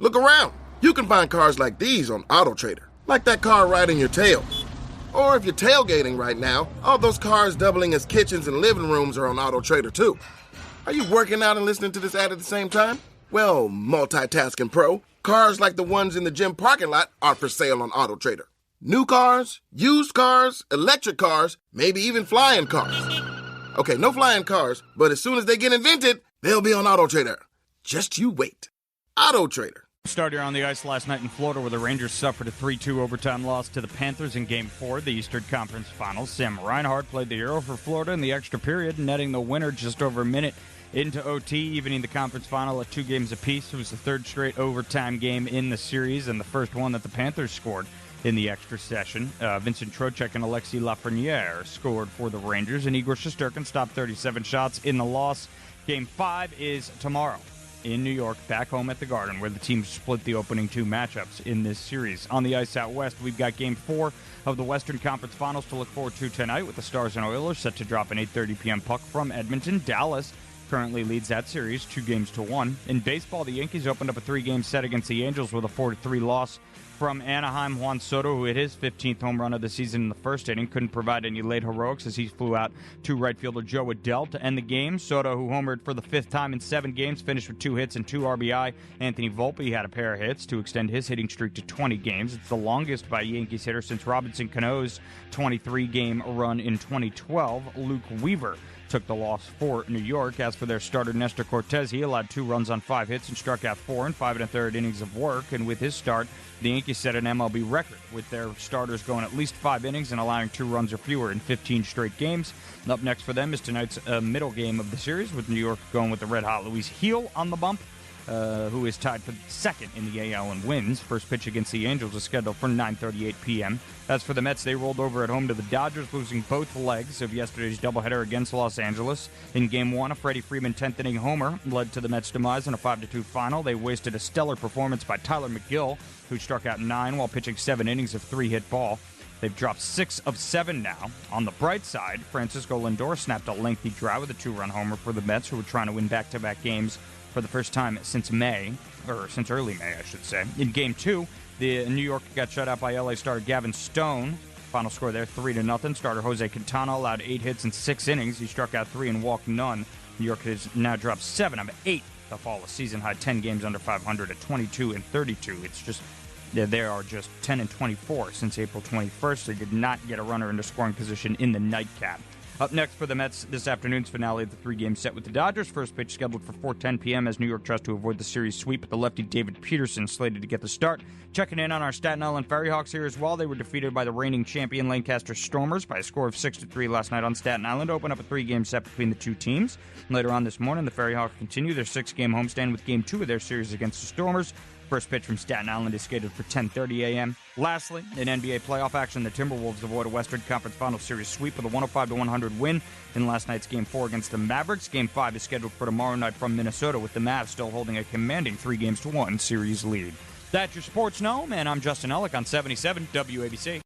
Look around. You can find cars like these on AutoTrader, like that car riding your tail. Or if you're tailgating right now, all those cars doubling as kitchens and living rooms are on AutoTrader too. Are you working out and listening to this ad at the same time? Well, multitasking pro, cars like the ones in the gym parking lot are for sale on AutoTrader. New cars, used cars, electric cars, maybe even flying cars. Okay, no flying cars, but as soon as they get invented, they'll be on AutoTrader. Just you wait. AutoTrader. Started on the ice last night in Florida where the Rangers suffered a 3-2 overtime loss to the Panthers in Game 4 of the Eastern Conference Finals. Sam Reinhart played the hero for Florida in the extra period, netting the winner just over a minute into OT, evening the conference final at 2 games apiece. It was the third straight overtime game in the series and the first one that the Panthers scored in the extra session. Vincent Trocheck and Alexis Lafreniere scored for the Rangers, and Igor Shesterkin stopped 37 shots in the loss. Game 5 is tomorrow in New York, back home at the Garden, where the teams split the opening 2 matchups in this series. On the ice out west, we've got Game 4 of the Western Conference Finals to look forward to tonight, with the Stars and Oilers set to drop an 8:30 p.m. puck from Edmonton. Dallas currently leads that series 2-1. In baseball, the Yankees opened up a 3-game set against the Angels with a 4-3 loss from Anaheim. Juan Soto, who hit his 15th home run of the season in the first inning, couldn't provide any late heroics as he flew out to right fielder Jo Adell to end the game. Soto, who homered for the 5th time in 7 games, finished with 2 hits and 2 RBI. Anthony Volpe had a pair of hits to extend his hitting streak to 20 games. It's the longest by a Yankees hitter since Robinson Cano's 23-game run in 2012. Luke Weaver took the loss for New York. As for their starter, Nestor Cortez, he allowed 2 runs on 5 hits and struck out 4 in 5 1/3 innings of work. And with his start, the Yankees set an MLB record, with their starters going at least 5 innings and allowing 2 runs or fewer in 15 straight games. Up next for them is tonight's middle game of the series, with New York going with the red-hot Luis Gil on the bump, who is tied for second in the AL in wins. First pitch against the Angels is scheduled for 9:38 p.m. As for the Mets, they rolled over at home to the Dodgers, losing both legs of yesterday's doubleheader against Los Angeles. In Game 1, a Freddie Freeman 10th-inning homer led to the Mets' demise in a 5-2 final. They wasted a stellar performance by Tyler McGill, who struck out 9 while pitching 7 innings of 3-hit ball. They've dropped 6 of 7 now. On the bright side, Francisco Lindor snapped a lengthy drought with a 2-run homer for the Mets, who were trying to win back-to-back games for the first time since since early May, I should say. In Game 2, the New York got shut out by LA starter Gavin Stone. Final score there, 3-0. Starter Jose Quintana allowed 8 hits in 6 innings. He struck out 3 and walked none. New York has now dropped 7 of 8 to fall a season-high 10 games under 500 at 22-32. It's just, they are just 10-24 since April 21st. They did not get a runner into scoring position in the nightcap. Up next for the Mets, this afternoon's finale of the 3-game set with the Dodgers. First pitch scheduled for 4:10 p.m. as New York tries to avoid the series sweep, but the lefty David Peterson slated to get the start. Checking in on our Staten Island Ferryhawks here as well. They were defeated by the reigning champion Lancaster Stormers by a score of 6-3 last night on Staten Island. Open up a 3-game set between the two teams. Later on this morning, the Ferryhawks continue their 6-game homestand with Game 2 of their series against the Stormers. First pitch from Staten Island is scheduled for 10:30 a.m. Lastly, in NBA playoff action, the Timberwolves avoid a Western Conference Finals Series sweep with a 105-100 win in last night's Game 4 against the Mavericks. Game 5 is scheduled for tomorrow night from Minnesota, with the Mavs still holding a commanding 3-1 series lead. That's your Sports Gnome, and I'm Justin Ellick on 77 WABC.